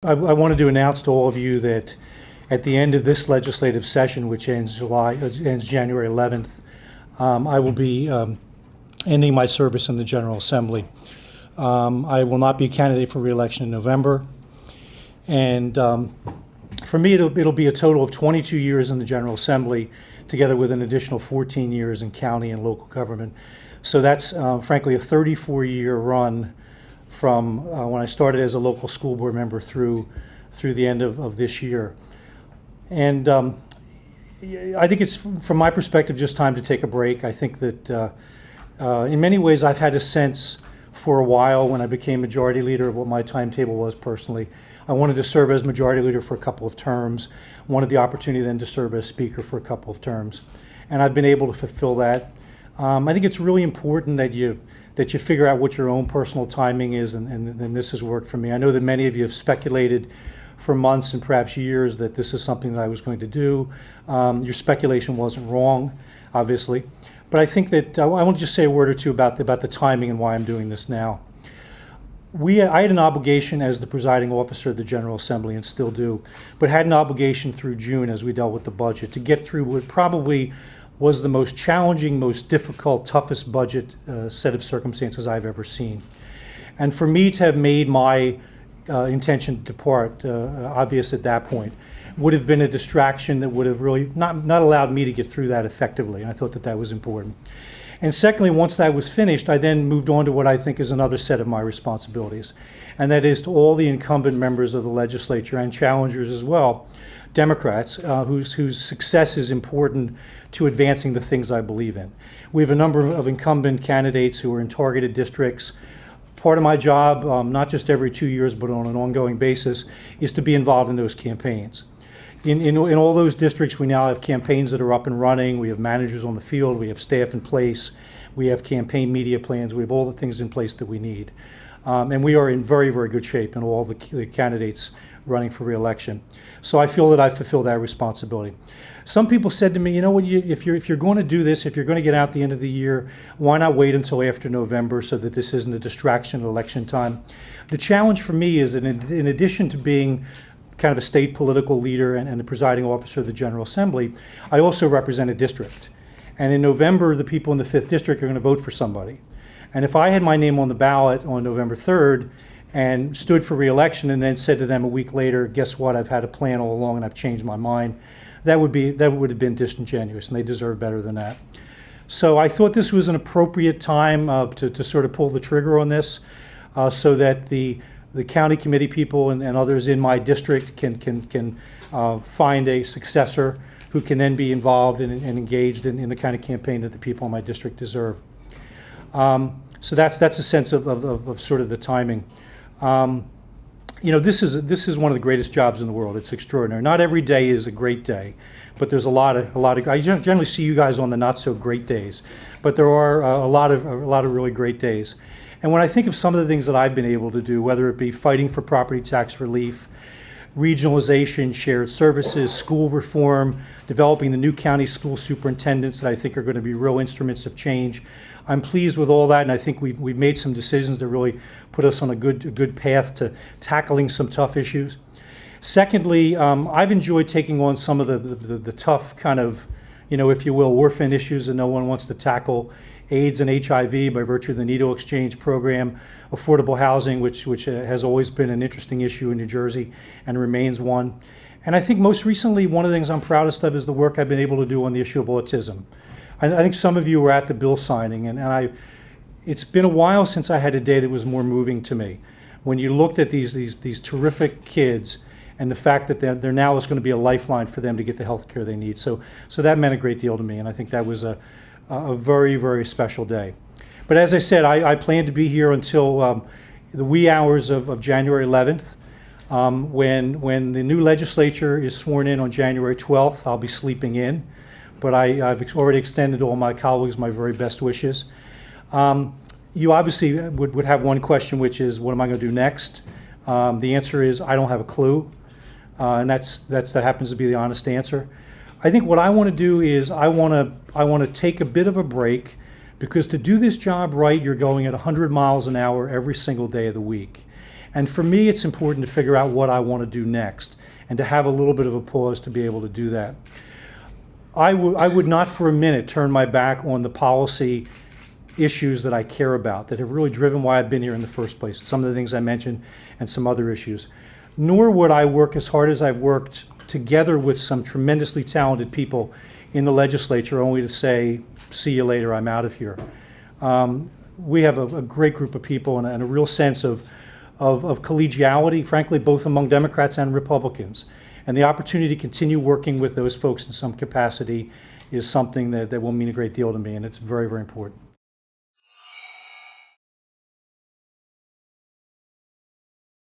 I wanted to announce to all of you that at the end of this legislative session, which ends January 11th, I will be ending my service in the General Assembly. I will not be a candidate for re-election in November, and for me, it'll be a total of 22 years in the General Assembly, together with an additional 14 years in county and local government. So that's frankly a 34-year run from when I started as a local school board member through the end of this year. And I think it's, from my perspective, just time to take a break. I think that in many ways I've had a sense for a while, when I became majority leader, of what my timetable was personally. I wanted to serve as majority leader for a couple of terms, wanted the opportunity then to serve as speaker for a couple of terms. And I've been able to fulfill that. I think it's really important that you figure out what your own personal timing is, and this has worked for me. I know that many of you have speculated for months and perhaps years that this is something that I was going to do. Your speculation wasn't wrong, obviously. But I think that I want to just say a word or two about the timing and why I'm doing this now. I had an obligation as the presiding officer of the General Assembly, and still do, but had an obligation through June as we dealt with the budget to get through what probably was the most challenging, most difficult, toughest budget set of circumstances I've ever seen. And for me to have made my intention to depart obvious at that point would have been a distraction that would have really not allowed me to get through that effectively. And I thought that that was important. And secondly, once that was finished, I then moved on to what I think is another set of my responsibilities. And that is to all the incumbent members of the legislature and challengers as well, Democrats, whose success is important to advancing the things I believe in. We have a number of incumbent candidates who are in targeted districts. Part of my job, not just every 2 years, but on an ongoing basis, is to be involved in those campaigns. In all those districts, we now have campaigns that are up and running. We have managers on the field. We have staff in place. We have campaign media plans. We have all the things in place that we need. And we are in very, very good shape in all the candidates running for re-election. So I feel that I fulfill that responsibility. Some people said to me, you know what, if you're going to do this, if you're going to get out at the end of the year, why not wait until after November so that this isn't a distraction at election time? The challenge for me is that in addition to being kind of a state political leader and the presiding officer of the General Assembly, I also represent a district. And in November, the people in the 5th District are going to vote for somebody. And if I had my name on the ballot on November 3rd and stood for re-election and then said to them a week later, guess what, I've had a plan all along and I've changed my mind, that would have been disingenuous, and they deserve better than that. So I thought this was an appropriate time to sort of pull the trigger on this so that the county committee people and others in my district can find a successor who can then be involved and engaged in the kind of campaign that the people in my district deserve. So that's a sense of sort of the timing. You know, this is one of the greatest jobs in the world. It's extraordinary. Not every day is a great day, but there's a lot of. I generally see you guys on the not so great days, but there are a lot of really great days. And when I think of some of the things that I've been able to do, whether it be fighting for property tax relief, regionalization, shared services, school reform, developing the new county school superintendents that I think are going to be real instruments of change, I'm pleased with all that, and I think we've made some decisions that really put us on a good path to tackling some tough issues. Secondly, I've enjoyed taking on some of the tough kind of, you know, if you will, orphan issues that no one wants to tackle. AIDS and HIV by virtue of the needle exchange program, affordable housing, which has always been an interesting issue in New Jersey and remains one. And I think most recently, one of the things I'm proudest of is the work I've been able to do on the issue of autism. I think some of you were at the bill signing, and it's been a while since I had a day that was more moving to me. When you looked at these terrific kids and the fact that there now is going to be a lifeline for them to get the health care they need. So that meant a great deal to me, and I think that was a very, very special day. But as I said, I plan to be here until the wee hours of January 11th. When the new legislature is sworn in on January 12th, I'll be sleeping in. But I've already extended to all my colleagues my very best wishes. You obviously would have one question, which is, what am I going to do next? The answer is, I don't have a clue. And that happens to be the honest answer. I think what I want to do is I want to take a bit of a break, because to do this job right, you're going at 100 miles an hour every single day of the week. And for me, it's important to figure out what I want to do next and to have a little bit of a pause to be able to do that. I would not for a minute turn my back on the policy issues that I care about, that have really driven why I've been here in the first place, some of the things I mentioned and some other issues. Nor would I work as hard as I've worked together with some tremendously talented people in the legislature only to say, see you later, I'm out of here. We have a great group of people and a real sense of collegiality, frankly, both among Democrats and Republicans. And the opportunity to continue working with those folks in some capacity is something that will mean a great deal to me, and it's very, very important.